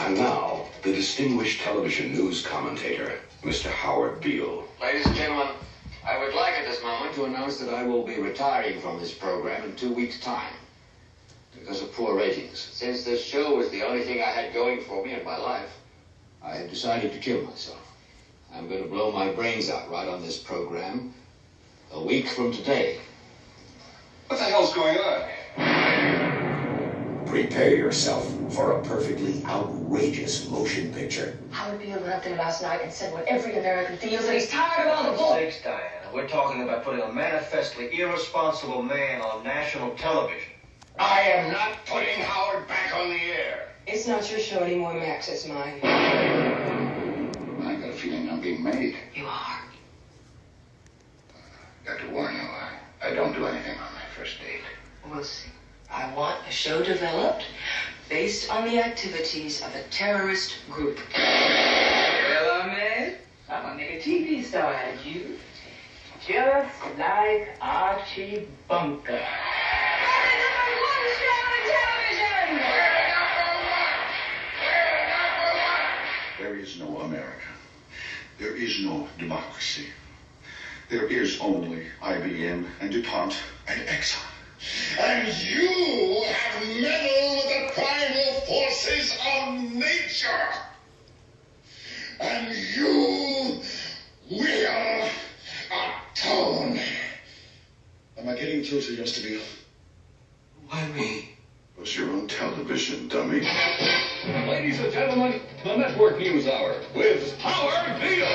And now, the distinguished television news commentator, Mr. Howard Beale. Ladies and gentlemen, I would like at this moment to announce that I will be retiring from this program in 2 weeks' time because of poor ratings. Since this show was the only thing I had going for me in my life, I have decided to kill myself. I'm going to blow my brains out right on this program a week from today. What the hell's going on? Prepare yourself for a perfectly outrageous motion picture. Howard Beale went up there last night and said what every American feels, that he's tired of all the bull. Thanks, Diana. We're talking about putting a manifestly irresponsible man on national television. I am not putting Howard back on the air. It's not your show anymore, Max. It's mine. I got a feeling I'm being made. You are. Got to warn you, I don't do anything on my first date. We'll see. I want a show developed based on the activities of a terrorist group. Well, Ahmed, I'm gonna make a TV star out of you. Just like Archie Bunker. There is no America. There is no democracy. There is only IBM and DuPont and Exxon. And you have meddled with the primal forces of nature. And you will atone. Am I getting too serious to be? Why me? It was your own television, dummy. Ladies and gentlemen, the Network News Hour with Howard Beale.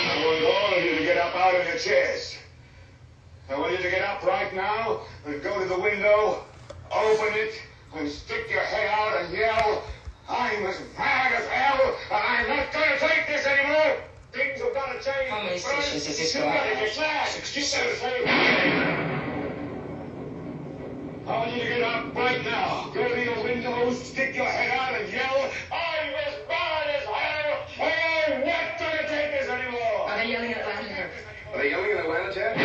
I want all of you to get up out of your chairs. I want you to get up right now and go to the window, open it, and stick your head out and yell, I'm as mad as hell, and I'm not going to take this anymore. Things have got to change. How many stations does this go out? 67. I want you to get up right now. Go to your window, stick your head out and yell, I'm as mad as hell, and I'm not going to take this anymore. Are they yelling in Atlanta here? Are they yelling in Atlanta, Ted?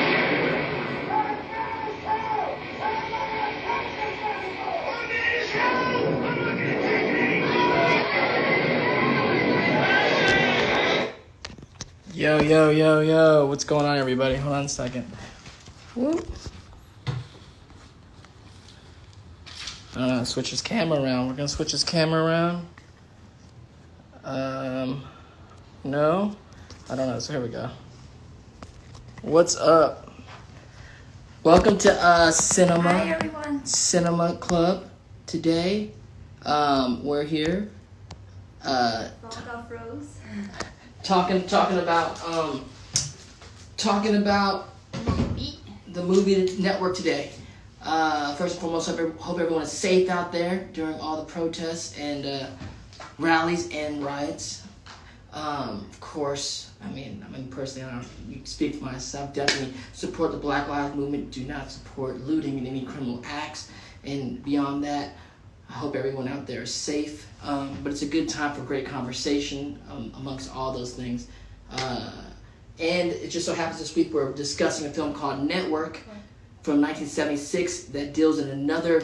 Yo, what's going on, everybody? Hold on a second. Whoop. Switch his camera around. We're gonna switch his camera around. No? I don't know, so here we go. What's up? Welcome to Cinema. Hi, everyone. Cinema Club. Today, we're here. Talking about the movie network today. First and foremost, hope everyone is safe out there during all the protests and rallies and riots. Of course, I mean personally, I don't speak for myself. Definitely support the Black Lives Movement. Do not support looting and any criminal acts. And beyond that, I hope everyone out there is safe. But it's a good time for great conversation amongst all those things. And it just so happens this week we're discussing a film called Network from 1976 that deals in another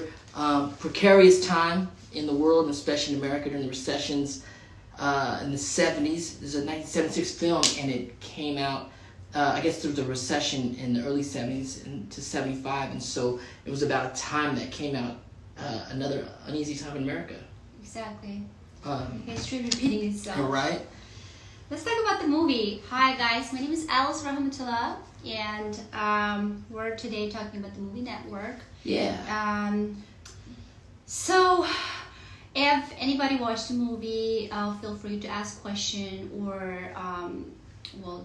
precarious time in the world, and especially in America during the recessions in the 70s. This is a 1976 film, and it came out, I guess, through the recession in the early 70s into 75, and so it was about a time that came out, another uneasy time in America. Exactly. History repeating itself. Right. Let's talk about the movie. Hi guys, my name is Alice Rahmatullah, and we're today talking about the movie Network. Yeah. So, if anybody watched the movie, feel free to ask question or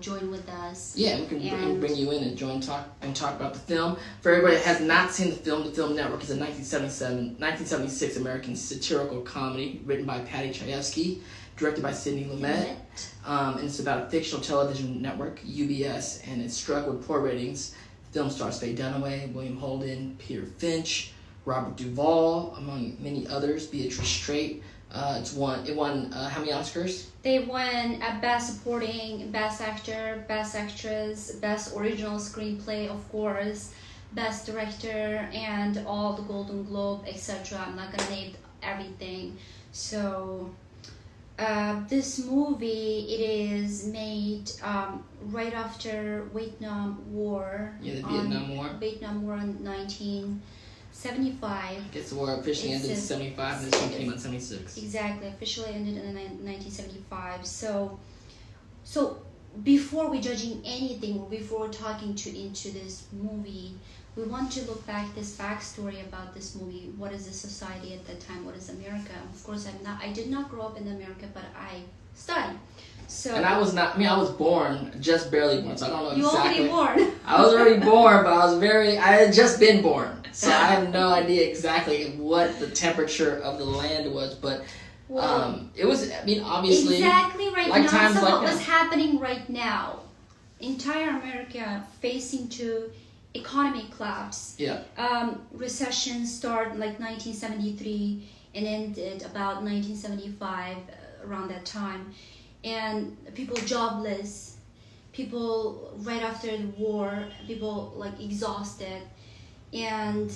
join with us. Yeah, we can bring you in and talk about the film. For everybody that has not seen the film Network is a 1976 American satirical comedy written by Patty Chayefsky, directed by Sidney Lumet. And it's about a fictional television network, UBS, and it's struck with poor ratings. The film stars Faye Dunaway, William Holden, Peter Finch, Robert Duvall, among many others, Beatrice Straight. It won how many Oscars? They won Best Supporting, Best Actor, Best Actress, Best Original Screenplay, of course, Best Director and all the Golden Globe, etc. I'm not gonna name everything. So this movie, it is made right after Vietnam War. Yeah, the Vietnam War. Vietnam War in 1975. I guess the war officially ended in 75 and this one came out in 76. Exactly, officially ended in 1975. So before we judging anything, or before talking into this movie, we want to look back this backstory about this movie. What is the society at that time? What is America? Of course, I did not grow up in America, but I studied. So. And I was born, just barely born, so I don't know exactly. You already born. I was already born, but I had just been born. So I have no idea exactly what the temperature of the land was, but it was, obviously. Exactly right like now. times So like what now. was happening right now? Entire America facing to economic collapse. Yeah. Recession started like 1973 and ended about 1975, around that time. And people jobless, people right after the war, people like exhausted, and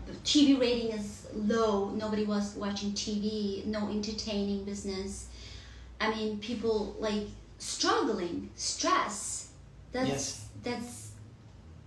the TV rating is low. Nobody was watching TV, no entertaining business. People like struggling, stress. That's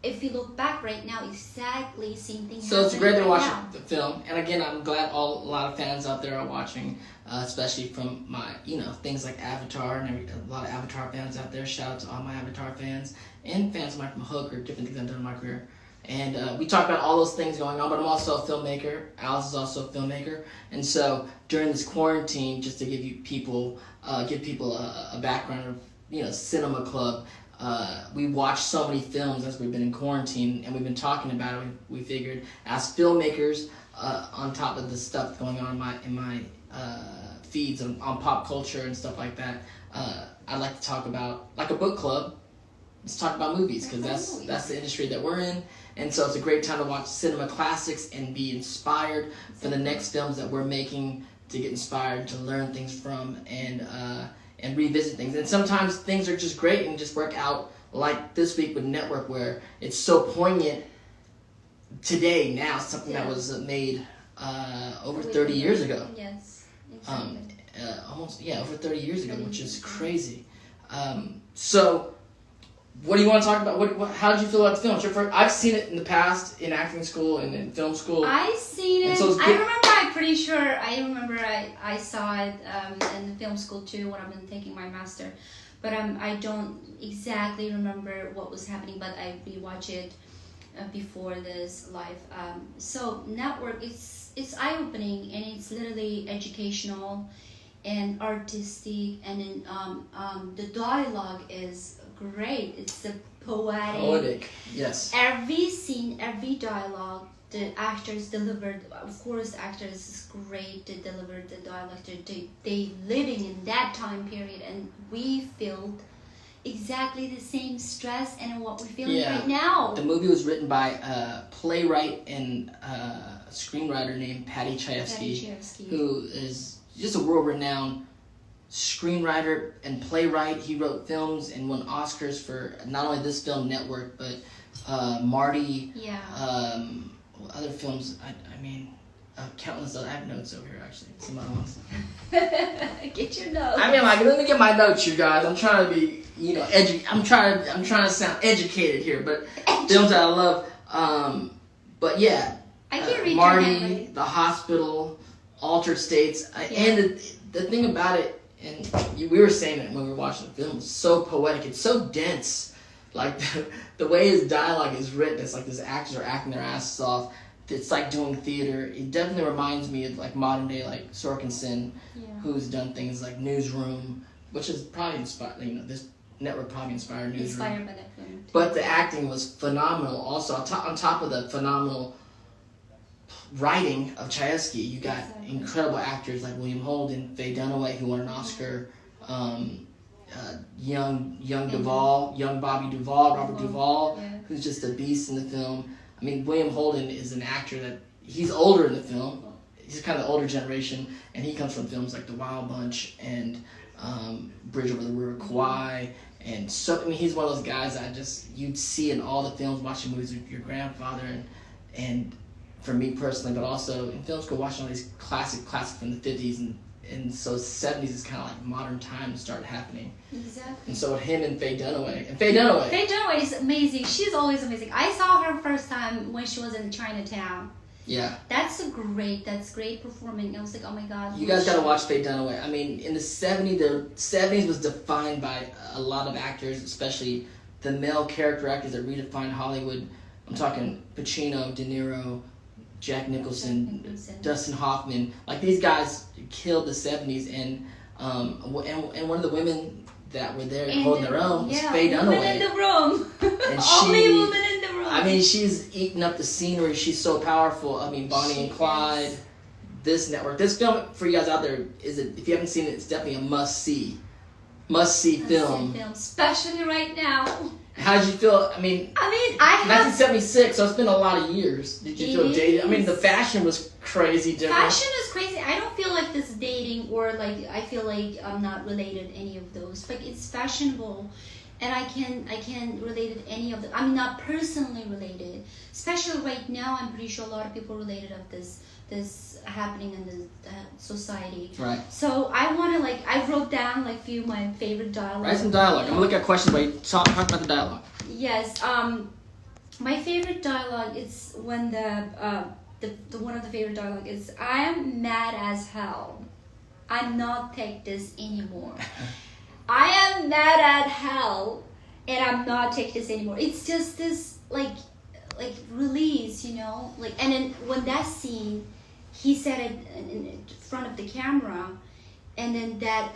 if you look back right now, exactly same thing. So it's great to right watch now. the film, and again, I'm glad a lot of fans out there are watching, especially from my, things like Avatar, and a lot of Avatar fans out there. Shout out to all my Avatar fans and fans of mine from Hook or different things I've done in my career. And we talk about all those things going on, but I'm also a filmmaker. Alice is also a filmmaker, and so during this quarantine, just to give people a background of cinema club. We watched so many films as we've been in quarantine, and we've been talking about it. We figured, as filmmakers, on top of the stuff going on in my feeds on pop culture and stuff like that, I'd like to talk about, like a book club. Let's talk about movies, because that's the industry that we're in, and so it's a great time to watch cinema classics and be inspired for the next films that we're making, to get inspired, to learn things from, and revisit things. And sometimes things are just great and just work out, like this week with Network, where it's so poignant today, now, something that was made over 30 years ago. Yes, exactly. Over 30 years ago, which is crazy. So, what do you want to talk about? How did you feel about the film? It's your first, I've seen it in the past in acting school and in film school. I've seen it. So I'm pretty sure I saw it in the film school too when I've been taking my master. But I don't exactly remember what was happening, but I rewatched it before this live. So Network, it's eye-opening, and it's literally educational and artistic, and then the dialogue is great. It's a poetic. Yes. Every scene, every dialogue, the actors delivered. Of course, actors is great. They delivered the dialogue. They living in that time period, and we felt exactly the same stress and what we're feeling right now. The movie was written by a playwright and a screenwriter named Patty Chayefsky, who is just a world-renowned screenwriter and playwright. He wrote films and won Oscars for not only this film, Network, but Marty. Other films. Countless other. I have notes over here, actually. Some other ones. Get your notes. Let me get my notes, you guys. I'm trying to be, I'm trying to sound educated here, but films that I love. But yeah, I can read Marty, The Hospital, Altered States, and the thing about it, and we were saying it when we were watching the film, it's so poetic. It's so dense. Like the way his dialogue is written, it's like these actors are acting their asses off. It's like doing theater. It definitely reminds me of like modern day, like Sorkinson, who's done things like Newsroom, which is probably inspired. This Network probably inspired Newsroom. Inspired by that film. But the acting was phenomenal. Also, on top of the phenomenal writing of Chayefsky, you got incredible actors like William Holden, Faye Dunaway, who won an Oscar. Young Bobby Duvall, Robert Duvall, who's just a beast in the film. William Holden is an actor that he's older in the film. He's kind of the older generation, and he comes from films like The Wild Bunch and Bridge Over the River Kwai And so, I mean, he's one of those guys you'd see in all the films, watching movies with your grandfather, and for me personally, but also in film school, watching all these classics from the 50s, and so 70s is kind of like modern times started happening. Exactly. And so with him and Faye Dunaway. Faye Dunaway is amazing. She's always amazing. I saw her first time when she was in Chinatown. Yeah. That's great performing. I was like, oh my god. You guys gotta watch Faye Dunaway. I mean, in the 70s was defined by a lot of actors, especially the male character actors that redefined Hollywood. I'm talking Pacino, De Niro, Jack Nicholson, Dustin Hoffman. Like, these guys killed the 70s, and one of the women that were there holding their own was Faye Dunaway. Woman in the room. And Only woman in the room. I mean, she's eating up the scenery. She's so powerful. I mean, Bonnie and Clyde, this network. This film, for you guys out there, if you haven't seen it, it's definitely a must-see film. Especially right now. How did you feel? I mean, I have 1976, so it's been a lot of years. Did you feel dated? I mean, the fashion was crazy different. Fashion is crazy. I don't feel like this dating, or like I feel like I'm not related to any of those. Like, it's fashionable, and I can relate to any of them. I'm not personally related, especially right now. I'm pretty sure a lot of people related of this happening in the society. Right. So I want to I wrote down few of my favorite dialogue. Write some dialogue. I'm gonna look at questions while you talk about the dialogue. Yes. My favorite dialogue is when the one of the favorite dialogue is, I am mad as hell. I'm not take this anymore. I am mad at hell, and I'm not take this anymore. It's just this like release, you know. And then when that scene, he said it in front of the camera, and then that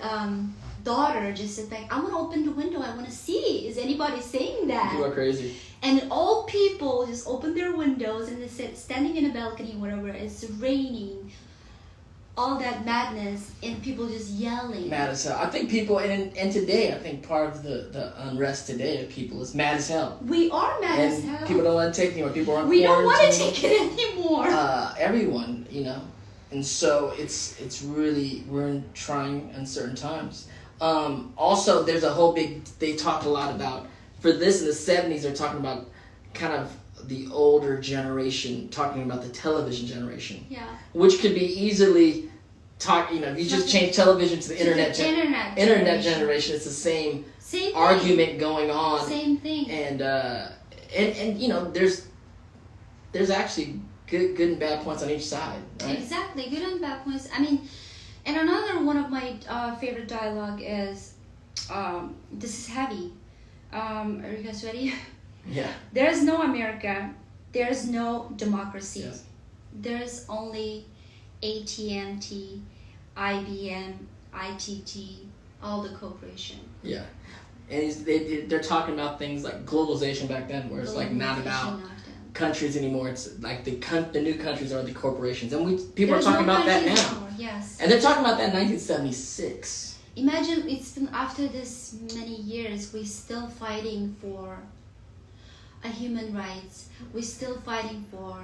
daughter just said I want to open the window. I want to see. Is anybody saying that? You are crazy. And all people just opened their windows, and they said, standing in a balcony, whatever, it's raining, all that madness, and people just yelling. Mad as hell. I think people, and today, I think part of the unrest today of people is mad as hell. We are mad as hell. People don't want to take it anymore. People aren't. We don't want to take it anymore. Everyone, you know, and so it's really, we're in trying uncertain times. Also, there's a whole they talked a lot about, for this in the 70s, they're talking about kind of the older generation, talking about the television generation. Yeah. Which could be easily if you just change television to the internet generation, it's the same argument going on. Same thing. And you know, there's actually good and bad points on each side, right? Exactly, good and bad points. I mean, and another one of my favorite dialogue is, this is heavy. Are you guys ready? Yeah. There's no America. There's no democracy. Yes. There's only AT&T, IBM, ITT, all the corporation. Yeah. And they're talking about things like globalization back then, where it's not about countries anymore. It's like the new countries are the corporations, and people are talking about that now. Anymore, yes. And they're talking about that in 1976. Imagine it's been after this many years, we're still fighting for a human rights. We're still fighting for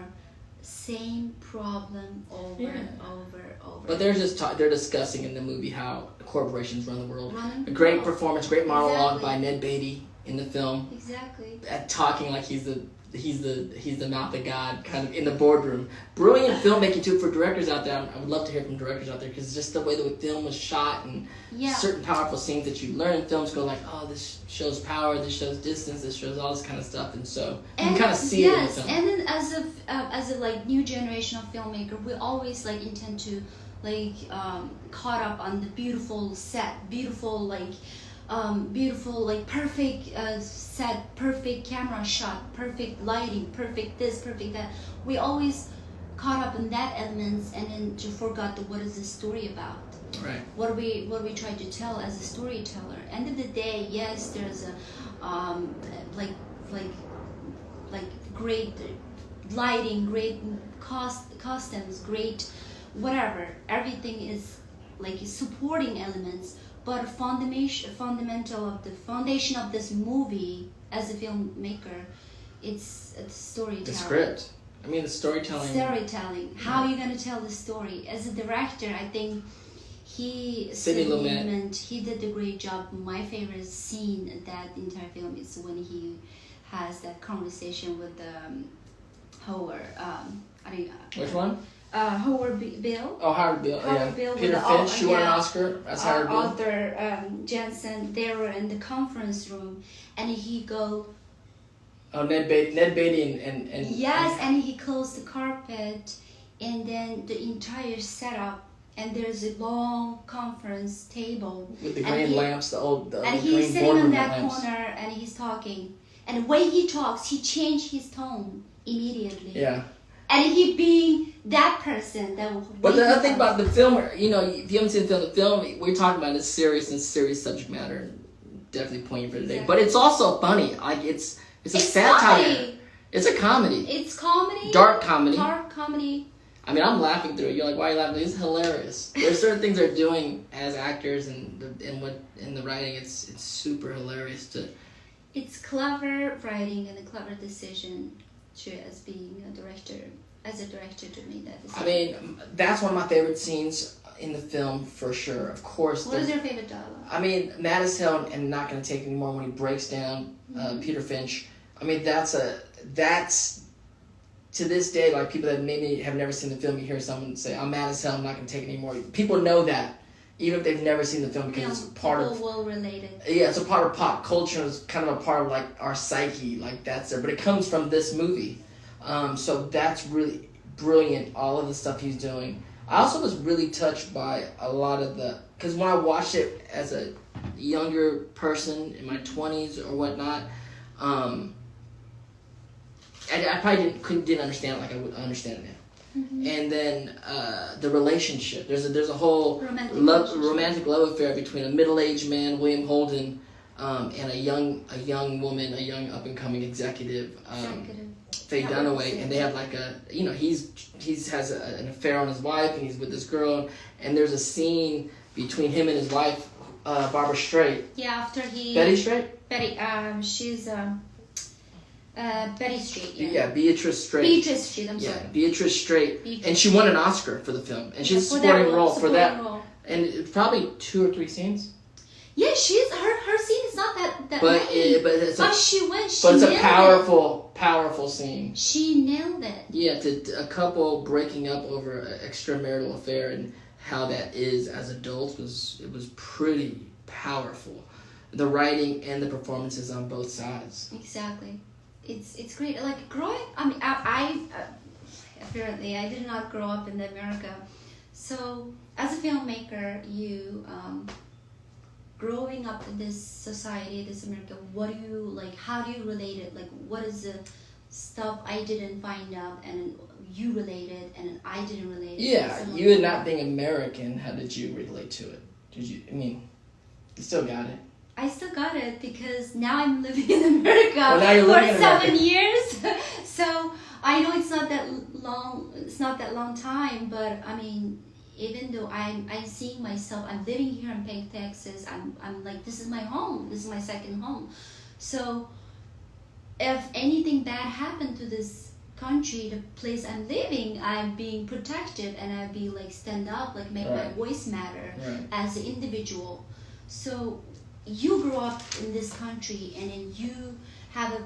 same problem over and over. But they're discussing in the movie how corporations run the world. A great performance, great monologue by Ned Beatty in the film. Exactly. Talking like he's the mouth of God, kind of in the boardroom. Brilliant filmmaking too for directors out there. I would love to hear from directors out there, because just the way the film was shot and certain powerful scenes that you learn in films go oh, this shows power, this shows distance, this shows all this kind of stuff, and so you can kind of see it in the film. And then as a new generation of filmmaker, we always intend to caught up on the beautiful set, beautiful perfect set, perfect camera shot, perfect lighting, perfect this, perfect that. We always caught up in that elements, and then just forgot what is the story about. Right. What are we trying to tell as a storyteller? End of the day, yes, there's a great lighting, great costumes, great whatever. Everything is supporting elements. But fundamental of the foundation of this movie as a filmmaker, it's storytelling. The script. I mean, the storytelling. Storytelling. How are you going to tell the story? As a director, I think Sidney Lumet. Lumet, he did a great job. My favorite scene in that entire film is when he has that conversation with Howard. Which one? Howard Beale. Oh, Howard Beale. Howard Beale Peter with Finch. She won an Oscar. That's Howard Beale. Arthur Jensen. They were in the conference room, and he go. Oh, Ned Beatty and yes, and he closed the carpet, and then the entire setup. And there's a long conference table with the green lamps, the old and green he's sitting boardroom in that lamps. corner and he's talking. And when he talks, he changed his tone immediately. Yeah. And he being that person that will. But the other thing about the film, you know, if you haven't seen the film, we're talking about a serious subject matter. Definitely poignant for today. Exactly. But it's also funny. Like it's a satire. Comedy. It's a comedy. It's comedy. Dark comedy. Dark comedy. I mean, I'm laughing through it. You're like, why are you laughing? It's hilarious. There's certain things they're doing as actors and in the writing. It's super hilarious to. It's clever writing and a clever decision as being a director. As a director, to make that decision. I mean, that's one of my favorite scenes in the film for sure. Of course. What is your favorite dialogue? I mean, mad as hell and not gonna take anymore when he breaks down Peter Finch. I mean, that's to this day, like people that maybe have never seen the film, you hear someone say, "I'm mad as hell, I'm not gonna take it anymore." People know that, even if they've never seen the film, because it's part of well related. Yeah, it's a part of pop culture. It's kind of a part of like our psyche, like that's there. But it comes from this movie, so that's really brilliant. All of the stuff he's doing. I also was really touched by a lot of because when I watched it as a younger person in my 20s or whatnot. I probably didn't understand it like I would understand it now. Mm-hmm. And then the relationship. There's a whole romantic love affair between a middle-aged man, William Holden, and a young woman, a young up-and-coming executive, Faye Dunaway, and they have like he has an affair on his wife, and he's with this girl, and there's a scene between him and his wife, Barbara Straight. Yeah, after he. Betty Straight. Betty, she's Betty Street. Yeah, Beatrice Straight. Beatrice Street. I'm sorry. Yeah, Beatrice Straight, Beatrice and she won an Oscar for the film, and she's a supporting role for that. And it's probably 2 or 3 scenes. Yeah, her scene is not that but it's a powerful scene. She nailed it. Yeah, to a couple breaking up over an extramarital affair and how that is as adults was pretty powerful. The writing and the performances on both sides. Exactly, it's great. Like growing, I mean, I apparently I did not grow up in America, so as a filmmaker, you. Growing up in this society, this America, what do you like? How do you relate it? Like, what is the stuff I didn't find out and you related and I didn't relate? Yeah, you and not being American, how did you relate to it? Did you? I mean, you still got it. I still got it because now I'm living in America for 7 years. So I know it's not that long. It's not that long time, but I mean. Even though I'm seeing myself, I'm living here, I'm paying taxes, I'm like, this is my home, this is my second home. So if anything bad happened to this country, the place I'm living, I'm being protected and I'd be like stand up, like make my voice matter as an individual. So you grew up in this country and then you have a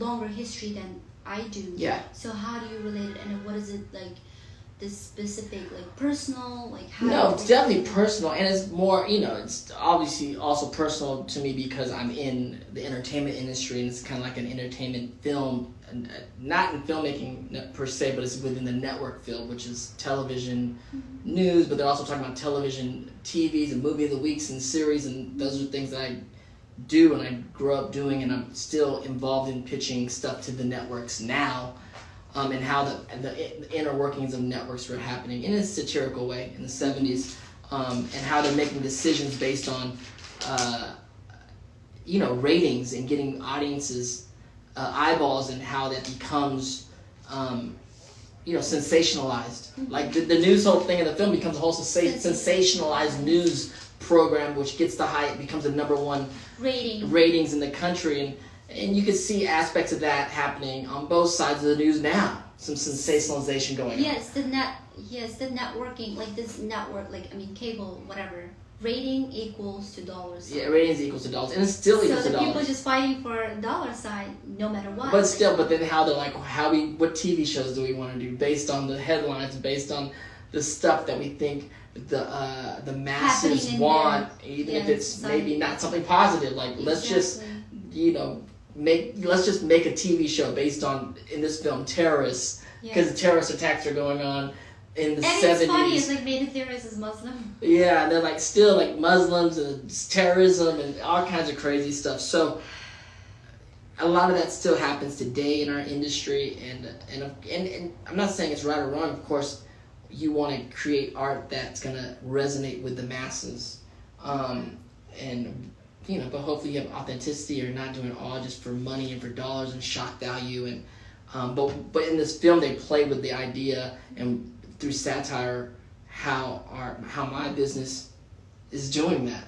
longer history than I do. Yeah. So how do you relate it and what is it like? This specific, like personal, like how? No, it's definitely personal, and it's more, it's obviously also personal to me because I'm in the entertainment industry, and it's kind of like an entertainment film, not in filmmaking per se, but it's within the network field, which is television news, but they're also talking about television TVs and movie of the weeks and series, and those are things that I do and I grew up doing, and I'm still involved in pitching stuff to the networks now. And how the inner workings of networks were happening in a satirical way in the 70s, and how they're making decisions based on, ratings and getting audiences eyeballs, and how that becomes, sensationalized. Like the news whole thing in the film becomes a whole sensationalized news program, which gets becomes the #1 ratings in the country, and you can see aspects of that happening on both sides of the news now. some sensationalization going on. Yes, the networking, like this network, like I mean cable, whatever. Rating equals to dollars. Yeah, ratings equals to dollars, and it's still equals to So the dollars. people just fighting for a dollar sign, no matter what. But still, but then how they're like, what TV shows do we want to do based on the headlines, based on the stuff that we think the masses want, even if it's maybe not something positive. Like let's just let's just make a TV show based on, in this film, terrorists, because terrorist attacks are going on in the 70s. And it's funny, it's like main theorist is Muslim. Yeah, they're like still like Muslims and terrorism and all kinds of crazy stuff. So a lot of that still happens today in our industry, and I'm not saying it's right or wrong. Of course, you want to create art that's gonna resonate with the masses, and but hopefully you have authenticity. You're not doing it all just for money and for dollars and shock value. And but in this film, they play with the idea and through satire how my business is doing that.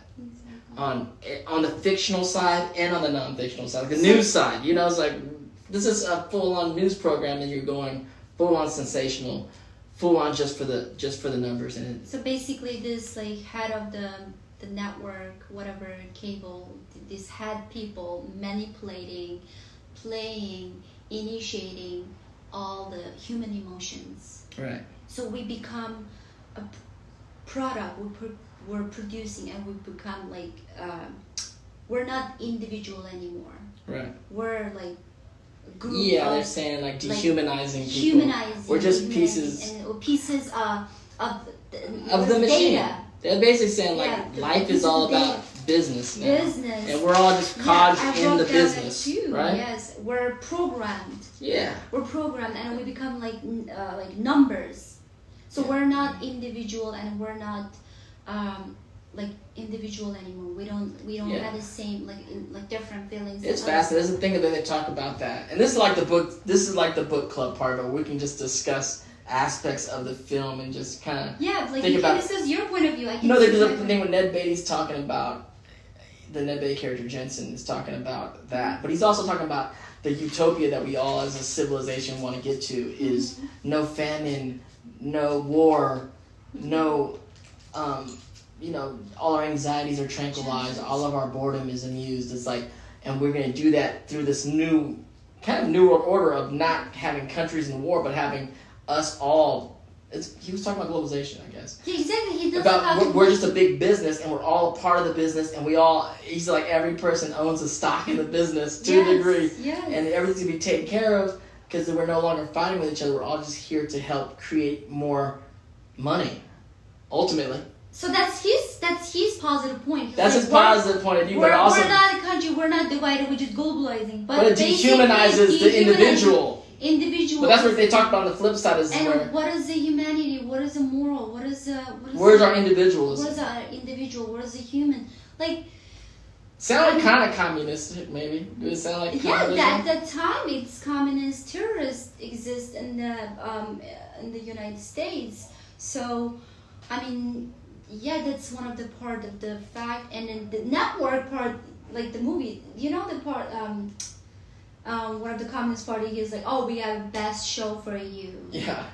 On the fictional side and on the non-fictional side, like the news side. It's like this is a full-on news program, and you're going full-on sensational, full-on just for the numbers. And so basically, this like head of the network, whatever cable, this head people manipulating, playing, initiating all the human emotions. Right. So we become a product. We're producing, and we become like we're not individual anymore. Right. We're like a group. Yeah, they're saying like dehumanizing people. Humanizing. We're just pieces. And pieces of the machine. Data. They're basically saying like life is all about business now. Business. And we're all just cogs in the that business, too. right? Yes, we're programmed. Yeah. We're programmed, and we become like numbers. So we're not individual, and we're not like individual anymore. We don't have the same like different feelings. It's fascinating. There's a thing that they talk about that, and this is like the book. This is like the book club part, where we can just discuss aspects of the film and just kind of think about. This is your point of view. There's a thing when Ned Beatty's talking about the Ned Beatty character Jensen is talking about that, but he's also talking about the utopia that we all as a civilization want to get to is no famine, no war, no. All our anxieties are tranquilized. All of our boredom is amused. It's like, and we're going to do that through this new world order of not having countries in war, but having us all. He was talking about globalization, I guess. Yeah, exactly. He does we're just a big business, and we're all a part of the business, and he's like every person owns a stock in the business to a degree, and everything's going to be taken care of because we're no longer fighting with each other. We're all just here to help create more money, ultimately. So that's his positive point. That's his positive point of view, but also we're not a country. We're not divided. We're just globalizing. But it dehumanizes the individual. But that's what they talk about on the flip side. What is the humanity? What is the moral? Where's our individualism? What is our individual? What is the human? Sound kind of communistic, maybe. Does it sound like communism? Yeah, at that time, it's communist terrorists exist in the United States. So, I mean. Yeah, that's one of the part of the fact, and then the network part, like the movie, the part, one of the Communist Party is like, oh, we have best show for you. Yeah.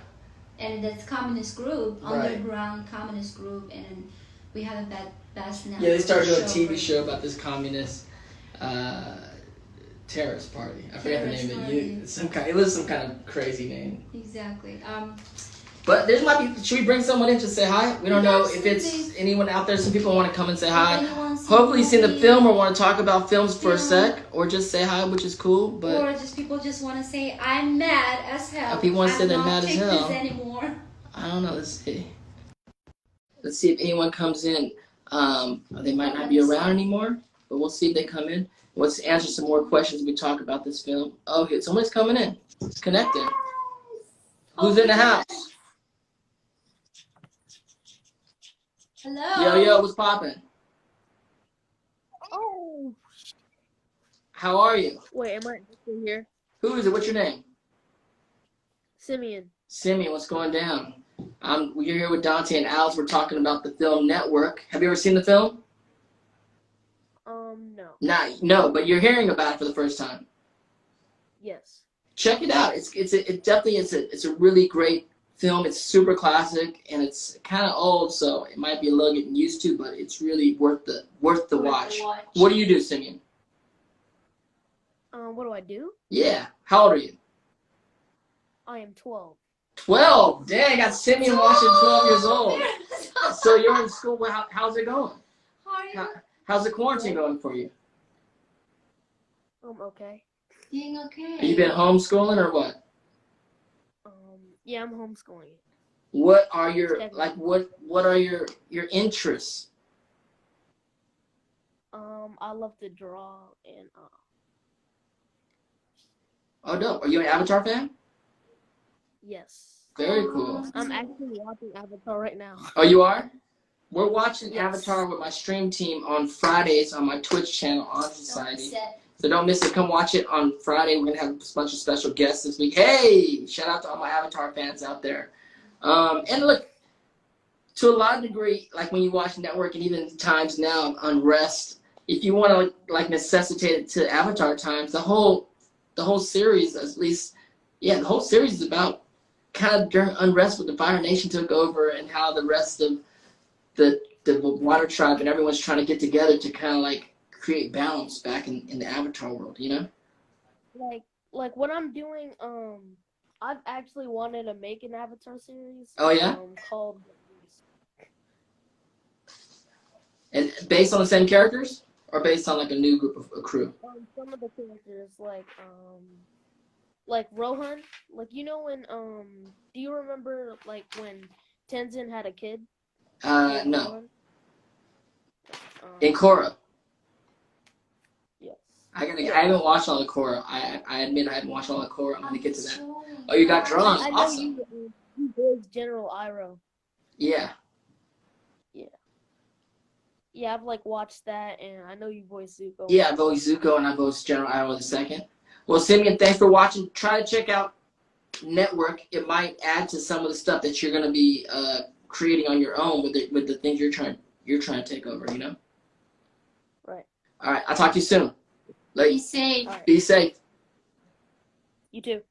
And that's communist group, underground communist group, and then we have a best network. Yeah, they started doing a TV show about this communist terrorist party. I forget the name of it. It was some kind of crazy name. Exactly. But should we bring someone in to say hi? We don't know if it's anyone out there. Some people want to come and say hi. Hopefully you've seen the film or want to talk about films for a sec. Or just say hi, which is cool. But or just people just want to say, I'm mad as hell. People want to say they're mad as hell. This anymore. I don't know. Let's see. Let's see if anyone comes in. They might not be around anymore. But we'll see if they come in. Let's answer some more questions we talk about this film. Oh, okay, someone's coming in. It's connected. Who's in the house? Hello. Yo, what's poppin'? Oh. How are you? Wait, am I still here? Who is it? What's your name? Simeon. Simeon, what's going down? You're here with Dante and Alex. We're talking about the film Network. Have you ever seen the film? No. No, but you're hearing about it for the first time. Yes. check it out. It definitely it's a really great film. It's super classic and it's kind of old, so it might be a little getting used to, but it's really worth the watch. What do you do, Simeon? What do I do? Yeah. How old are you? I am 12. 12. Dang, I got Simeon watching 12 years old. So you're in school. How's it going? How's the quarantine going for you? Okay. Doing okay. Have you been homeschooling or what? Yeah, I'm homeschooling. What are your what are your interests? I love to draw and Oh no, are you an Avatar fan? yes. Very cool. I'm actually watching Avatar right now. Oh, you are? We're watching Yes. Avatar with my stream team on Fridays on my Twitch channel, On Society. So don't miss it. Come watch it on Friday. We're going to have a bunch of special guests this week. Hey! Shout out to all my Avatar fans out there. And look, to a lot of degree, like when you watch Network and even times now, Unrest, if you want to like necessitate it to Avatar times, the whole series, at least, yeah, the whole series is about kind of during unrest with the Fire Nation took over and how the rest of the Water Tribe and everyone's trying to get together to kind of like create balance back in the Avatar world, you know? Like what I'm doing, I've actually wanted to make an Avatar series. Oh, yeah? Called. And based on the same characters? Or based on like a new group of a crew? Some of the characters, like Rohan, like you know when do you remember like when Tenzin had a kid? No. In Korra. Yes. I haven't watched all the Korra. I admit I haven't watched all the Korra. I'm gonna get to that. Oh, you got drawn. I know Awesome. you voiced General Iroh. Yeah. Yeah, I've like watched that, and I know you voiced Zuko. Yeah, I voiced Zuko and I voiced General Iroh II. Well, Simeon, thanks for watching. Try to check out Network. It might add to some of the stuff that you're gonna be creating on your own with the things you're trying to take over. You know. Right. All right. I'll talk to you soon. Be safe. Right. Be safe. You too.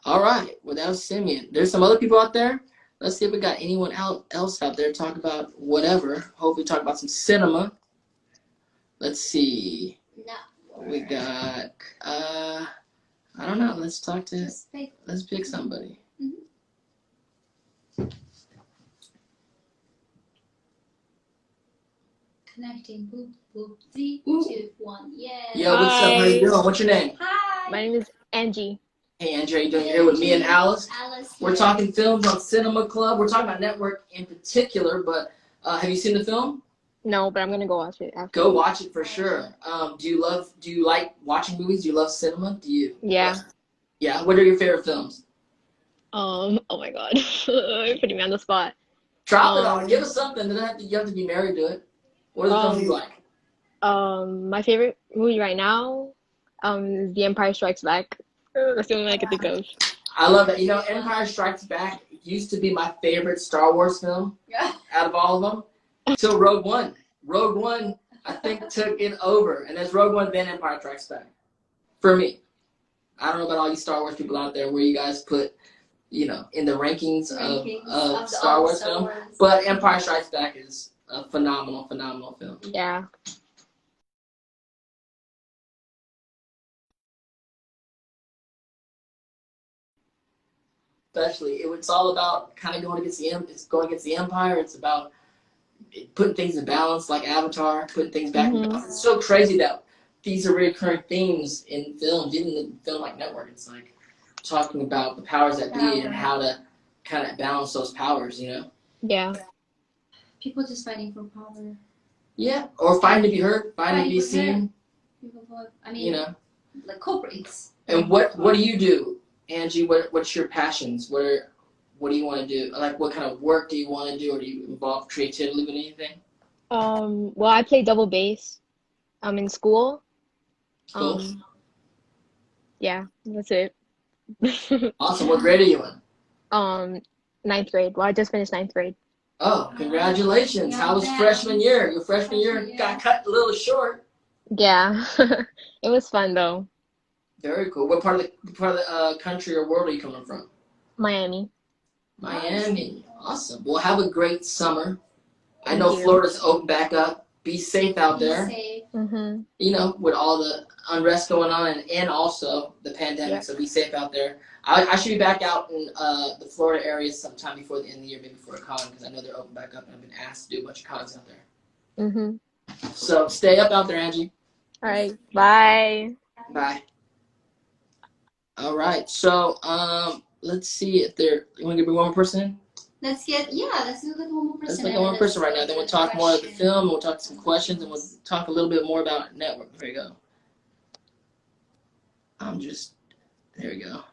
All right. Well, that was Simeon. There's some other people out there. Let's see if we got anyone else out there talk about whatever. Hopefully talk about some cinema. Let's see. No. We got, I don't know. Let's pick somebody. Mm-hmm. Connecting. Boop, boop, 3, 2, 1. Yeah. Yo, what's up? How you doing? What's your name? Hi. My name is Angie. Hey, Andrea, you doing? You're here with me and Alice. We're yeah. talking films on Cinema Club. We're talking about Network in particular, but have you seen the film? No, but I'm gonna go watch it after. Go watch it for sure. Do you like watching movies? Do you love cinema? Do you? Yeah. Yeah. What are your favorite films? Oh my god. You're putting me on the spot. Drop it on. Give us something. You have to be married to it. What are the films you like? My favorite movie right now, is The Empire Strikes Back. That's the only one I can think of. I love it. You know, Empire Strikes Back used to be my favorite Star Wars film out of all of them. Till Rogue One. Rogue One, I think, took it over. And there's Rogue One, then Empire Strikes Back. For me. I don't know about all you Star Wars people out there where you guys put, you know, in the rankings of Star Wars film. But Empire Strikes Back is a phenomenal film. Yeah. Especially, it's all about kind of going against the Empire. It's about putting things in balance, like Avatar, putting things back in balance. It's so crazy that these are recurring themes in films, even in film like Network. It's like talking about the powers that be and how to kind of balance those powers, you know? Yeah. People just fighting for power. Yeah, or fighting to be heard, fighting to be seen. I mean, you know, like corporates. And what do you do, Angie? What's your passions? What do you want to do? Like, what kind of work do you want to do, or do you involve creativity with anything? Well, I play double bass. In school. Cool. Yeah, that's it. Awesome. What grade are you in? 9th grade. Well, I just finished 9th grade. Oh, congratulations. How was freshman year? Your freshman year got cut a little short. Yeah. It was fun, though. Very cool. What part of the country or world are you coming from? Miami. Miami. Awesome. Well, have a great summer. I Thank know you. Florida's open back up. Be safe out there. Safe. Mm-hmm. You know, with all the unrest going on and also the pandemic, Yeah. so be safe out there. I should be back out in the Florida area sometime before the end of the year, maybe for a con, because I know they're open back up and I've been asked to do a bunch of cons out there. Mm-hmm. So stay up out there, Angie. All right. Bye. Bye. All right. So let's see if there. You want to give me one more person in? Let's look at one more person. Let's look at one person right now. Then we'll talk more of the film. We'll talk some questions, and we'll talk a little bit more about network. There you go. There we go.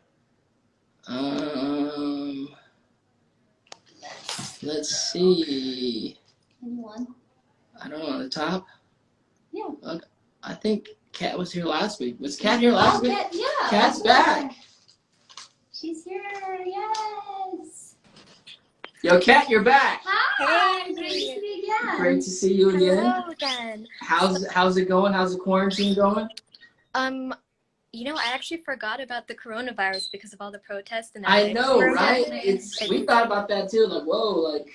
Let's see. Anyone? I don't know, on the top? Yeah. Okay. I think Kat was here last week. Was Kat here last week? Kat, yeah. Kat's back. She's here, yes. Yo, Kat, you're back. Hi, Hey. great to see you again. Great to see you again. Hello again. How's it going? How's the quarantine going? You know, I actually forgot about the coronavirus because of all the protests and I know, right? It's We thought about that too. Like, whoa, like.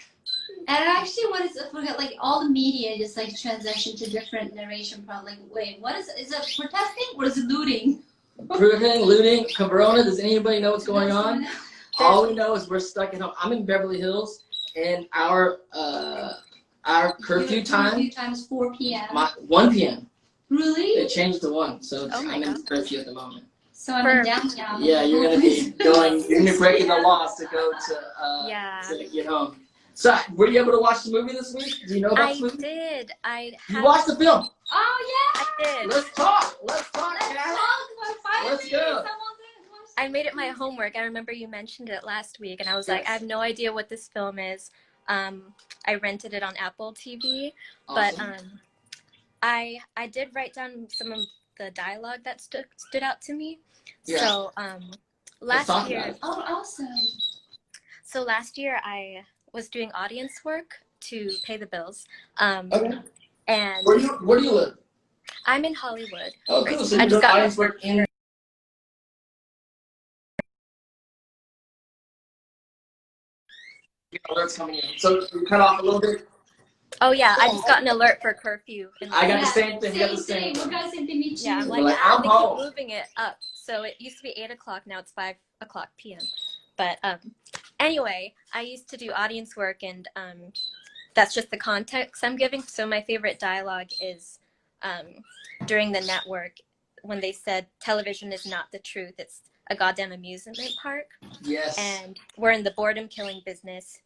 And I actually wanted to forget, like, all the media just, like, transition to different narration. Probably, like, wait, what is it protesting or is it looting? Looting, Corona. Does anybody know what's going on? All we know is we're stuck at home. I'm in Beverly Hills, and our curfew time is 4 p.m. 1 p.m. Really? They changed to 1, so Oh my I'm in God. curfew at the moment. So I'm in downtown. Yeah, you're gonna be going. You're gonna be breaking the laws to go to get home. So, were you able to watch the movie this week? Do you know about the movie? did. You watched the film. Oh yeah. I did. Let's talk. Kat. Let's go. I made it my homework. I remember you mentioned it last week, and I was like, I have no idea what this film is. I rented it on Apple TV, Awesome. but I did write down some of the dialogue that stood out to me. Yeah. So last year. Oh, awesome. So last year I was doing audience work to pay the bills. Okay. And Where do you live? I'm in Hollywood. Oh, cool. So I you just do got audience work in. Alerts coming in. So you cut off a little bit. Oh yeah, I just got an alert for curfew. I got the same thing. You got the same We thing. got the same thing. Me too. Yeah, I'm Like, like, I'm they home. keep moving it up. So it used to be 8 o'clock, now it's 5 o'clock p.m. But anyway, I used to do audience work, and that's just the context I'm giving. So my favorite dialogue is during the network when they said television is not the truth, it's a goddamn amusement park. Yes. And we're in the boredom killing business.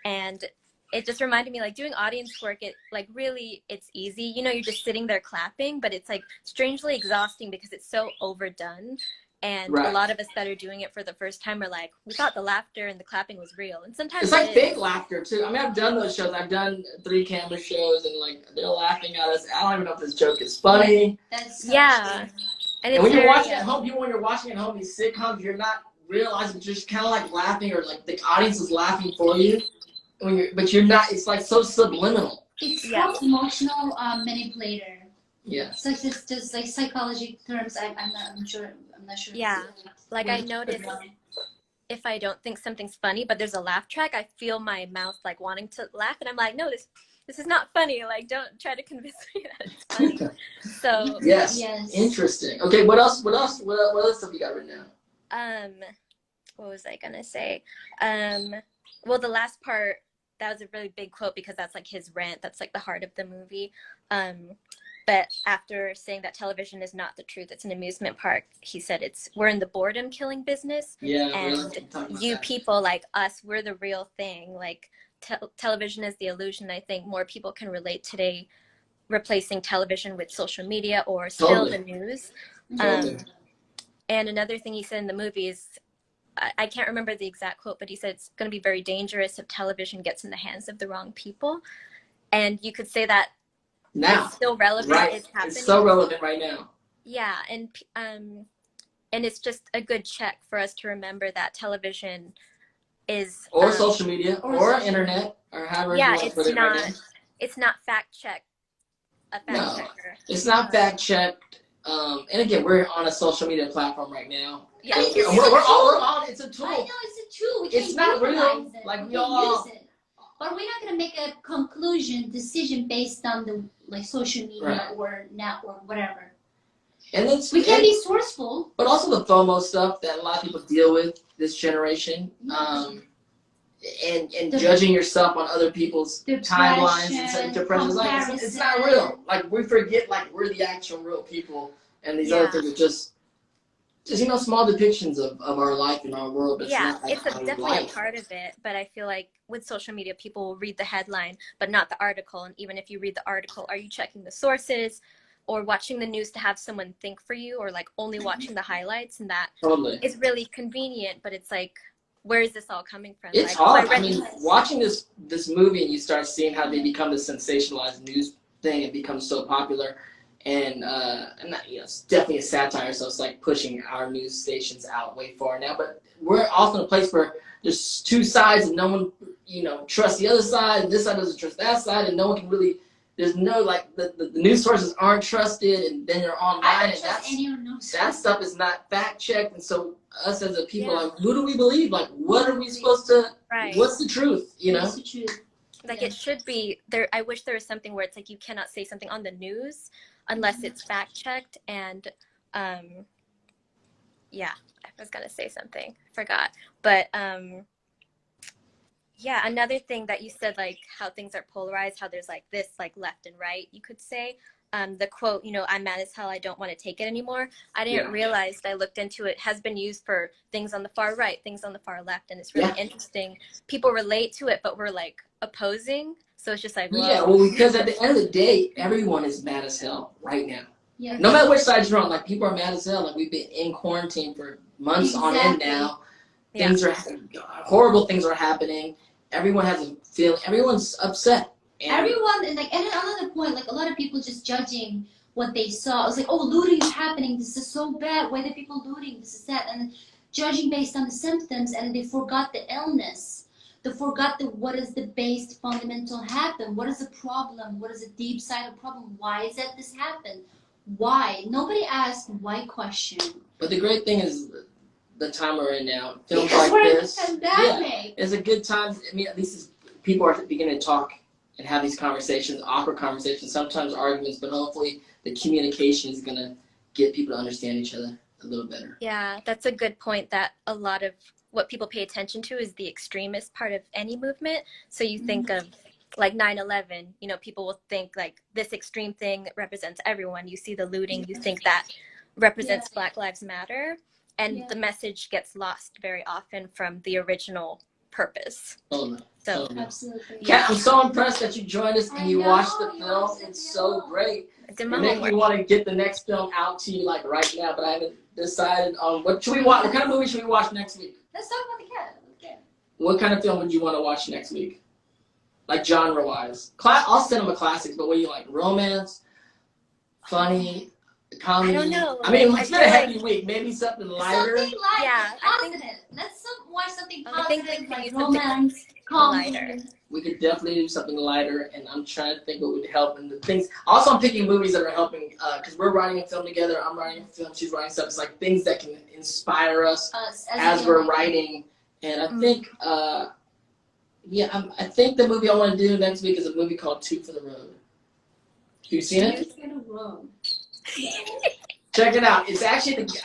And it just reminded me, like, doing audience work, it like really, it's easy. You know, you're just sitting there clapping, but it's like strangely exhausting because it's so overdone. And Right. a lot of us that are doing it for the first time are like, we thought the laughter and the clapping was real. And sometimes It's like it fake is. laughter too. I mean, I've done those shows. I've done 3 camera shows, and like they're laughing at us. I don't even know if this joke is funny. That's so Yeah. true. And And it's when you're very, watching at home, when you're watching at home these sitcoms, you're not realizing you're just kind of like laughing, or like the audience is laughing for you. But you're not. It's like so subliminal. It's Yeah. called emotional manipulator. Yeah. It's like just like psychology terms. I'm sure. I'm not sure. Yeah. Like I noticed if I don't think something's funny, but there's a laugh track, I feel my mouth like wanting to laugh, and I'm like, no, this is not funny. Like, don't try to convince me that it's funny. So Yes. Interesting. Okay. What else? What other stuff you got written down? what was I gonna say? Well, the last part, that was a really big quote because that's like his rant. That's like the heart of the movie. But after saying that television is not the truth, it's an amusement park, he said we're in the boredom killing business. Yeah. And you people like us, we're the real thing. Like television is the illusion. I think more people can relate today, replacing television with social media or still the news. Totally. And another thing he said in the movie is, I can't remember the exact quote, but he said it's going to be very dangerous if television gets in the hands of the wrong people. And you could say that Now. it's still relevant. Right. It's happening. It's so relevant right now. Yeah, and it's just a good check for us to remember that television is Or social media, or internet, or however you want to put it right now. It's not fact check. A fact No. checker. It's not fact checked. And again, we're on a social media platform right now. Yeah, And we're all, it's a tool. I know it's a tool. We It's can not real. utilize it. Like, we we can all... use it. But we're not gonna make a decision based on the like social media or network, whatever. And it's, we can be sourceful. But also the FOMO stuff that a lot of people deal with this generation. And judging yourself on other people's timelines and such depression. Like, it's not real. Like, we forget, like, we're the actual real people, and these other things are just small depictions of our life and our world. But it's definitely a part of it. But I feel like with social media, people will read the headline, but not the article. And even if you read the article, are you checking the sources or watching the news to have someone think for you, or like only watching the highlights? And that is really convenient, but it's like, where is this all coming from? It's hard. I mean, watching this movie and you start seeing how they become the sensationalized news thing and become so popular, and it's definitely a satire. So it's like pushing our news stations out way far now. But we're also in a place where there's two sides and no one, trusts the other side, and this side doesn't trust that side, and no one can really. There's no, like, the news sources aren't trusted, and then you're online, and that stuff is not fact-checked, and so us as a people, like, who do we believe? Like, what are we supposed to, what's the truth, What's the truth? Like, it should be, there. I wish there was something where it's like you cannot say something on the news unless it's fact-checked, and, I was going to say something, forgot, but, yeah, another thing that you said, like how things are polarized, how there's like this, like left and right, you could say. The quote, I'm mad as hell, I don't want to take it anymore. I didn't realize, I looked into it, has been used for things on the far right, things on the far left, and it's really interesting. People relate to it, but we're like opposing. So it's just like, whoa. Yeah, well, because at the end of the day, everyone is mad as hell right now. Yeah. No matter which side you're on, like, people are mad as hell. Like, we've been in quarantine for months on end now. Things are, horrible things are happening. Everyone has a feeling. Everyone's upset. And another point, like a lot of people just judging what they saw. It's like, oh, looting is happening. This is so bad. Why are the people looting? This is that. And judging based on the symptoms, and they forgot the illness. They forgot what is the base fundamental happen. What is the problem? What is the deep side of the problem? Why is that this happened? Why? Nobody asked why question. But the great thing is, the time we're in now, films like this, it's a good time. I mean, at least people are beginning to talk and have these conversations, awkward conversations, sometimes arguments, but hopefully the communication is going to get people to understand each other a little better. Yeah, that's a good point, that a lot of what people pay attention to is the extremist part of any movement. So you think of like 9/11, people will think like this extreme thing represents everyone. You see the looting, you think that represents Black Lives Matter. And the message gets lost very often from the original purpose. Absolutely. Kat, I'm so impressed that you joined us and you watched the film. It's so great. It makes me want to get the next film out to you like right now, but I haven't decided on what should we watch. What kind of movie should we watch next week? Let's talk about the cat. Okay. What kind of film would you want to watch next week? Like genre-wise. I'll send them a classics, but what do you like? Romance? Funny? Comedy? I don't know. I mean, it's been a heavy week. Maybe something lighter. Something light, positive. Let's watch something positive, like romance, comedy. We could definitely do something lighter, and I'm trying to think what would help. And the things. Also, I'm picking movies that are helping because we're writing a film together. I'm writing a film. She's writing stuff. It's like things that can inspire us as we're writing. And I think, I think the movie I want to do next week is a movie called Two for the Road. Have you seen it? Check it out. It's actually you see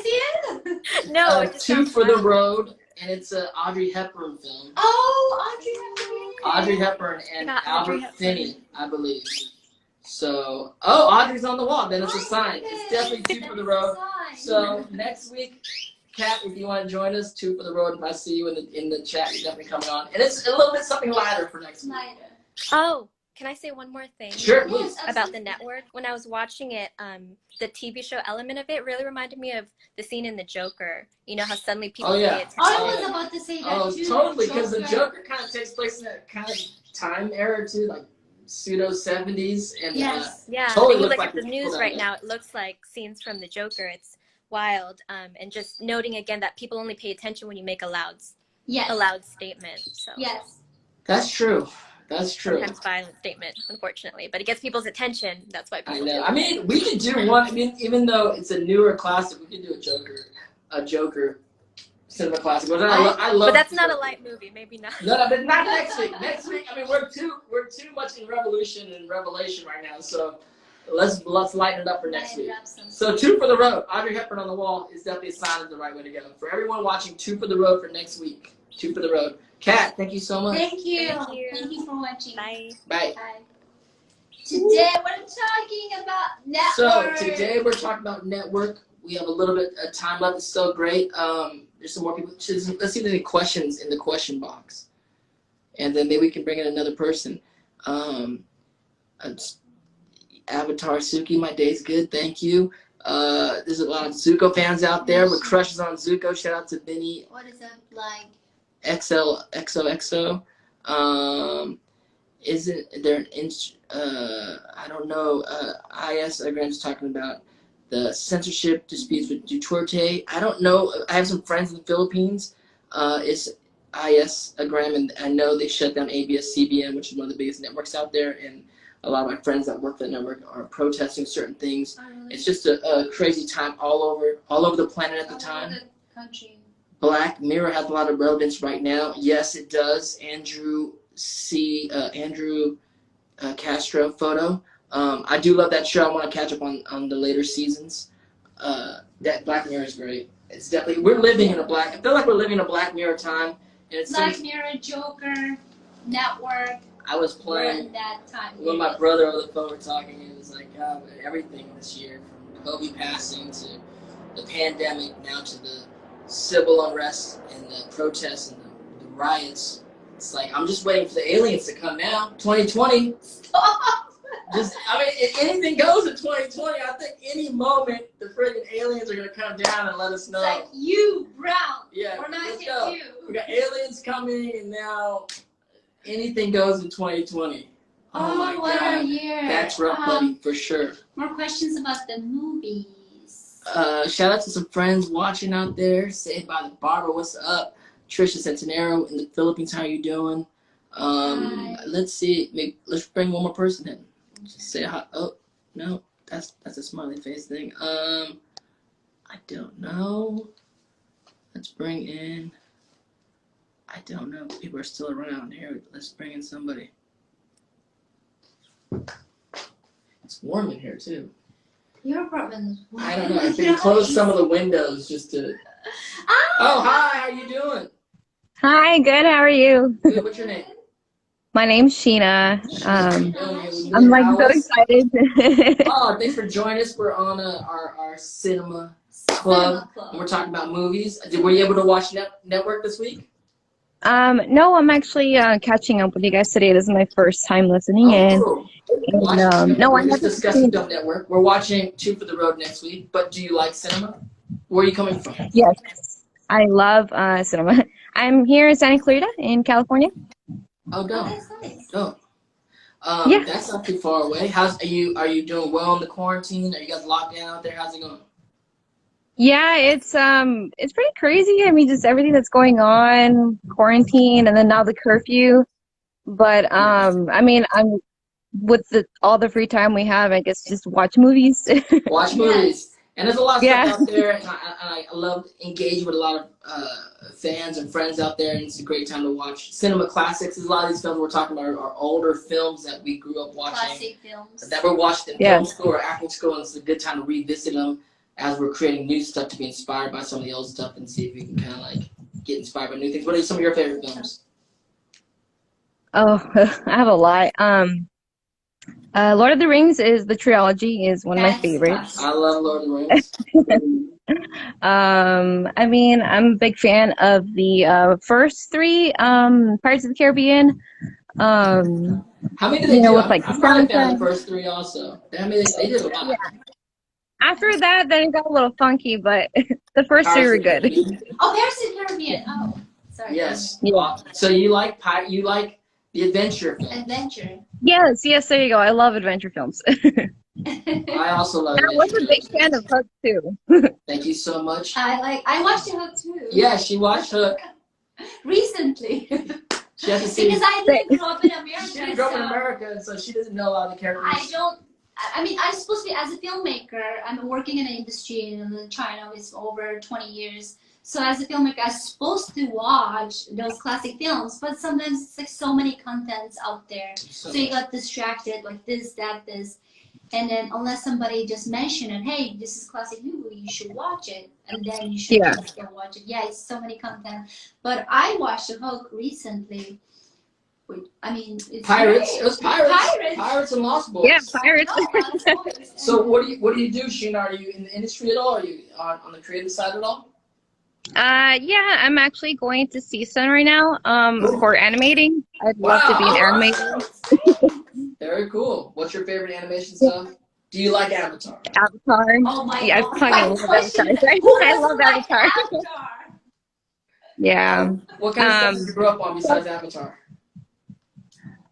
it? No, Two for the Road, and it's an Audrey Hepburn film. Oh, Audrey Hepburn and Albert Finney, I believe. So, Audrey's on the wall. Then it's a sign. It's definitely Two for the Road. So next week, Kat, if you want to join us, Two for the Road. If I see you in the chat, you're definitely coming on. And it's a little bit something lighter for next week. Oh. Can I say one more thing? Sure, please. About the network? When I was watching it, the TV show element of it really reminded me of the scene in The Joker. You know how suddenly people pay attention. I was about to say that too. Totally, because The Joker kind of takes place in that kind of time era too, like pseudo 70s. And, totally when you look at the news right now, it looks like scenes from The Joker. It's wild. And just noting again that people only pay attention when you make a loud statement. So. Yes. That's true. That's true. sometimes violent statement, unfortunately. But it gets people's attention. That's why I people know. do it. I mean, we could do one. I mean, even though it's a newer classic, we could do a Joker cinema classic. But I love. But that's not a light movie. Maybe not. No, but not next week. Next week, I mean, we're too much in Revolution and Revelation right now. So let's lighten it up for next week. So 2 for the road. Audrey Hepburn on the wall is definitely a sign of the right way to go. For everyone watching, 2 for the road for next week. 2 for the road. Kat, thank you so much. Thank you. Thank you. Thank you for watching. Bye. Bye. Bye. Today we're talking about network. So today we're talking about network. We have a little bit of time left. It's still great. There's some more people. Let's see if there's any questions in the question box, and then maybe we can bring in another person. Avatar Suki, my day's good. Thank you. There's a lot of Zuko fans out there with crushes on Zuko. Shout out to Benny. What is that like? XOXO. Isn't there an I don't know. IS Grant's talking about the censorship disputes with Duterte. I don't know. I have some friends in the Philippines. It's IS Agram, and I know they shut down ABS-CBN, which is one of the biggest networks out there. And a lot of my friends that work for the network are protesting certain things. Oh, really? It's just a crazy time all over the planet at the time. All over the country. Black Mirror has a lot of relevance right now. Yes, it does. Andrew Castro photo. I do love that show. I want to catch up on the later seasons. That Black Mirror is great. It's definitely I feel like we're living in a Black Mirror time. And it's Black Mirror, Joker, Network. I was playing that time. with my brother over the phone. We're talking. And it was like everything this year, from Kobe passing to the pandemic, now to the civil unrest and the protests and the riots. It's like I'm just waiting for the aliens to come now. 2020. Stop. If anything goes in 2020. I think any moment the friggin' aliens are gonna come down and let us know. It's like you, Brown. Yeah, we're not let's here go. too. We got aliens coming, and now anything goes in 2020. Oh my what God. a year. That's rough, buddy, for sure. More questions about the movies. Shout out to some friends watching out there. Saved by the Barber, what's up? Trisha Centenaro in the Philippines, how you doing? Let's see, maybe let's bring one more person in. Just say hi. Oh no, that's a smiley face thing. I don't know. Let's bring in. I don't know. People are still around here. Let's bring in somebody. It's warm in here too. Your apartment is warm. I don't know. I think close some of the windows just to. Oh, hi. How you doing? Hi, good. How are you? Good. What's your name? My name's Sheena. I'm like so excited. Oh, thanks for joining us. We're on our cinema club, and we're talking about movies. Were you able to watch Network this week? No, I'm actually catching up with you guys today. This is my first time listening in. Cool. And, no, I just haven't discussing seen. Dumb Network. We're watching 2 for the Road next week. But do you like cinema? Where are you coming from? Yes, I love cinema. I'm here in Santa Clarita in California. Oh, dope. Dope. Yeah. That's not too far away. Are you doing well in the quarantine? Are you guys locked down out there? How's it going? Yeah, it's pretty crazy. I mean, just everything that's going on, quarantine, and then now the curfew. But I mean, I'm with all the free time we have, I guess just watch movies. Watch movies. And there's a lot of stuff out there, and I love engaging with a lot of fans and friends out there, and it's a great time to watch cinema classics. A lot of these films we're talking about are older films that we grew up watching. Classic films. That were watched in film school or acting school, and it's a good time to revisit them as we're creating new stuff to be inspired by some of the old stuff and see if we can kind of like get inspired by new things. What are some of your favorite films? Oh, I have a lot. Lord of the Rings is the trilogy is one of my favorites. I love Lord of the Rings. I mean, I'm a big fan of the first 3 Pirates of the Caribbean. How many did they do? With, like, I'm probably a fan of the first 3 also. I mean, they did a lot. Yeah. After that, then it got a little funky, but the first 3 were good. Oh, Pirates of the Caribbean. Oh, sorry. Yes. Yeah. So you like the adventure film? Adventure. Yes, there you go. I love adventure films. I also love I was a big fan of Hook too. Thank you so much. I watched Hook too. Yeah, she watched Hook. Recently. She She has to see. Because I didn't grow up in America. She didn't grow up in so America, so she doesn't know a lot of the characters. I don't. I mean, I'm supposed to be as a filmmaker. I'm working in an industry in China. It's over 20 years. So as a filmmaker, I'm supposed to watch those classic films, but sometimes it's like so many contents out there. So you got distracted, like this, that, this. And then unless somebody just mentioned it, hey, this is classic movie, you should watch it. And then you should just go watch it. Yeah, it's so many content. But I watched the Hulk recently. I mean, it's Pirates. great. It was Pirates. Pirates. Pirates and Lost Boys. Yeah, Pirates. So what do you do, Sheena? Are you in the industry at all? Are you on the creative side at all? Yeah, I'm actually going to season right now. For animating. I'd love to be an animator. Very cool. What's your favorite animation stuff? Do you like Avatar? Avatar. Oh my Yeah, God. I fucking love Avatar. I love Avatar. Yeah. What kind of stuff did you grow up on besides Avatar?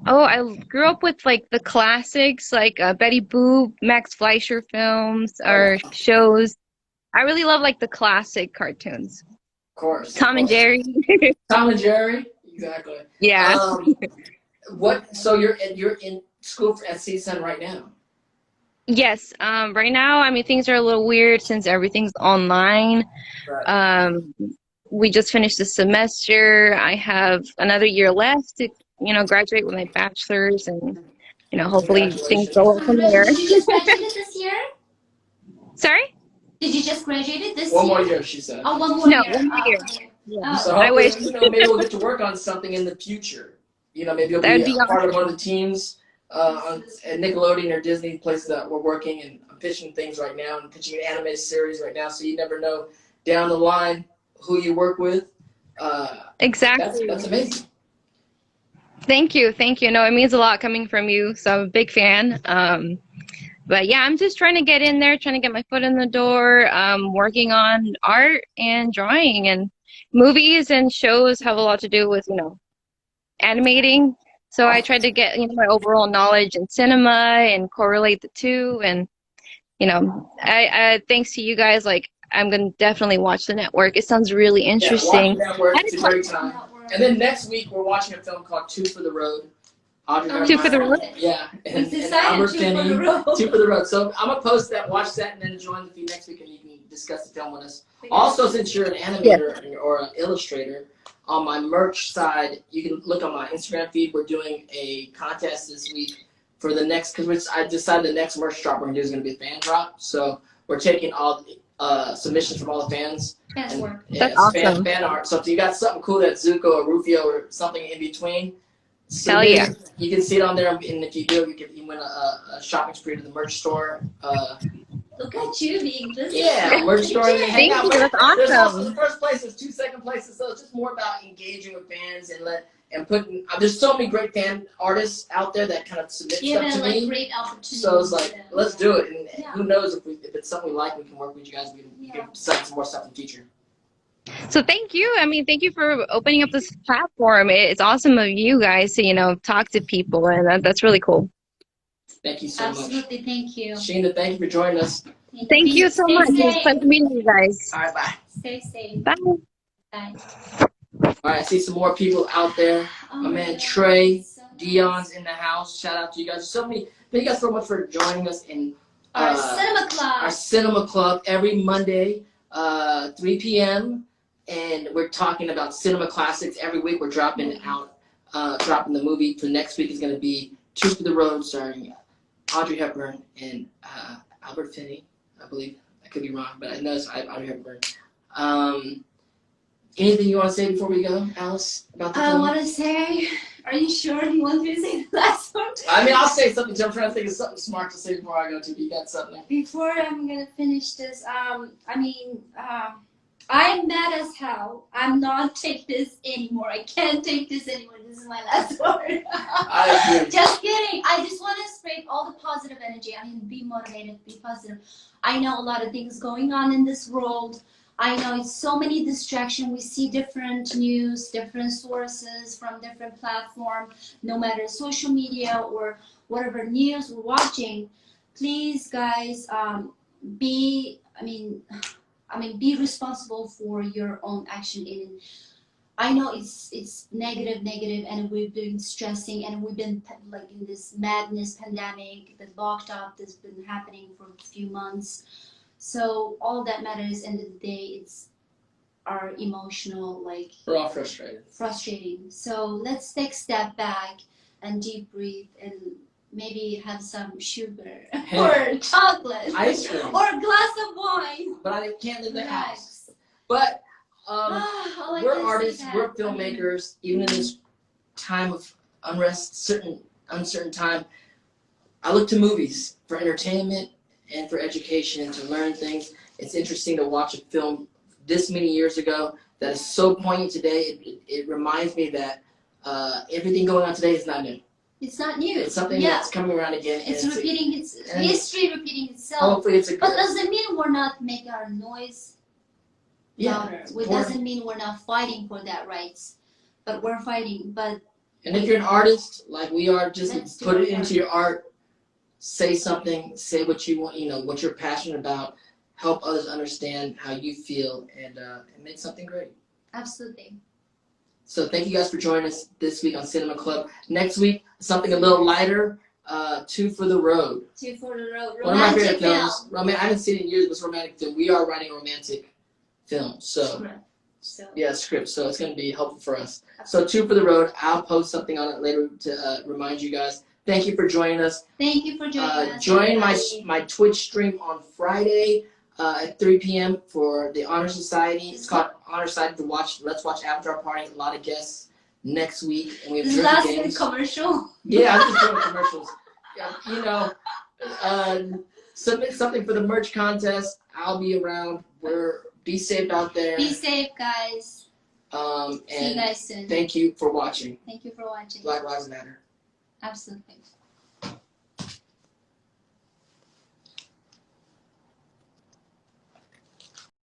Oh, I grew up with like the classics, like Betty Boop, Max Fleischer films or shows. I really love like the classic cartoons. Of course. Tom and Jerry. Tom and Jerry. Exactly. Yeah. So you're in school at CSUN right now? Yes. Right now, I mean, things are a little weird since everything's online. Right. We just finished the semester. I have another year left to, graduate with my bachelor's, and, hopefully things go well from there. Did you just graduate this year? Sorry? Did you just graduate this One year? more year, she said. Oh, one more No, year. 1 more year. Okay. Yeah. So I wish. maybe we'll get to work on something in the future. Maybe you'll That'd be be a part of awesome. one of the teams at Nickelodeon or Disney, places that we're working, and I'm pitching things right now and pitching an animated series right now. So you never know down the line who you work with. Exactly. That's amazing. Thank you. No, it means a lot coming from you. So I'm a big fan. But yeah, I'm just trying to get in there, trying to get my foot in the door, working on art and drawing, and movies and shows have a lot to do with, animating. So I tried to get, my overall knowledge in cinema and correlate the two. And, I thanks to you guys, like, I'm going to definitely watch the network. It sounds really interesting. Yeah, watch the network. It's a great time. And then next week, we're watching a film called Two for the Road. Two for the Road? Yeah. And It's Albert Two Finney, for the Road. Two for the Road. So I'm going to post that, watch that, and then join the feed next week, and you can discuss the film with us. Also, since you're an animator or an illustrator, on my merch side, you can look on my Instagram feed. We're doing a contest this week for the next, because I decided the next merch drop we're going to do is going to be a fan drop. So we're taking all submissions from all the fans. That's work. That's awesome. Fan art. So if you got something cool that's Zuko or Rufio or something in between, Hell yeah. You can see it on there, and if you do, you can win a shopping spree to the merch store. Look at you being this. Yeah, merch store. Thank you. That's There's also awesome. the first place, there's 2 second places, so it's just more about engaging with fans and putting. There's so many great fan artists out there that kind of submit stuff to me. Great opportunity. So it's like, let's do it, and who knows if it's something we like, we can work with you guys. We can set some more stuff in the future. So thank you. I mean, thank you for opening up this platform. It's awesome of you guys to, talk to people, and that's really cool. Thank you so much. Absolutely, thank you. Sheena, thank you for joining us. Thank you so much. It was a pleasure meeting you guys. All right, bye. Stay safe. Bye. Bye. All right, I see some more people out there. My man Trey, Dion's in the house. Shout out to you guys. Thank you guys so much for joining us in Our cinema club. Our cinema club every Monday, 3 p.m. And we're talking about cinema classics every week. We're dropping the movie for next week is going to be Two for the Road, starring Audrey Hepburn and Albert Finney, I believe. I could be wrong, but I know it's Audrey Hepburn. Anything you want to say before we go, Alice, about the film? I want to say, are you sure you want me to say the last one? I mean, I'll say something. I'm trying to think of something smart to say before I go to. You got something? Before I'm going to finish this, I'm mad as hell. I'm not taking this anymore. I can't take this anymore. This is my last word. I agree. Just kidding. I just want to spread all the positive energy. Be motivated, be positive. I know a lot of things going on in this world. I know it's so many distractions. We see different news, different sources from different platforms, no matter social media or whatever news we're watching. Please, guys, be responsible for your own action. I know it's negative, and we've been stressing, and we've been like in this madness pandemic, the lockdown that's been happening for a few months. So all that matters, end of the day, it's our emotional, like We're all frustrated. Frustrating. So let's take a step back and deep breathe and maybe have some sugar or chocolate ice cream or a glass of wine. But I can't leave the house. But we're artists, we're filmmakers. Even in this time of unrest, uncertain time, I look to movies for entertainment and for education, to learn things. It's interesting to watch a film this many years ago that is so poignant today. It reminds me that everything going on today is not new. It's not new. It's something that's coming around again. It's repeating its history, repeating itself. Hopefully it's but doesn't mean we're not making our noise louder. It doesn't mean we're not fighting for that rights. But we're fighting. And if you're an artist like we are, just put it into your art. Say something. Say what you want. What you're passionate about. Help others understand how you feel, and make something great. Absolutely. So thank you guys for joining us this week on Cinema Club. Next week, something a little lighter. 2 for the Road. 2 for the Road. One of my favorite films. I haven't seen it in years, but it's a romantic film. We are writing a romantic film. So script. So it's going to be helpful for us. So 2 for the Road. I'll post something on it later to remind you guys. Thank you for joining us. Thank you for joining us. Join my Twitch stream on Friday at 3 p.m. for the Honor Society. It's called Honor Society to watch. Let's watch Avatar Party. A lot of guests next week, and we have drinking games. Commercial. Yeah, I'm just doing commercials. Submit something for the merch contest. I'll be around. Be safe out there. Be safe, guys. And see you guys soon. Thank you for watching. Thank you for watching. Black Lives Matter. Absolutely.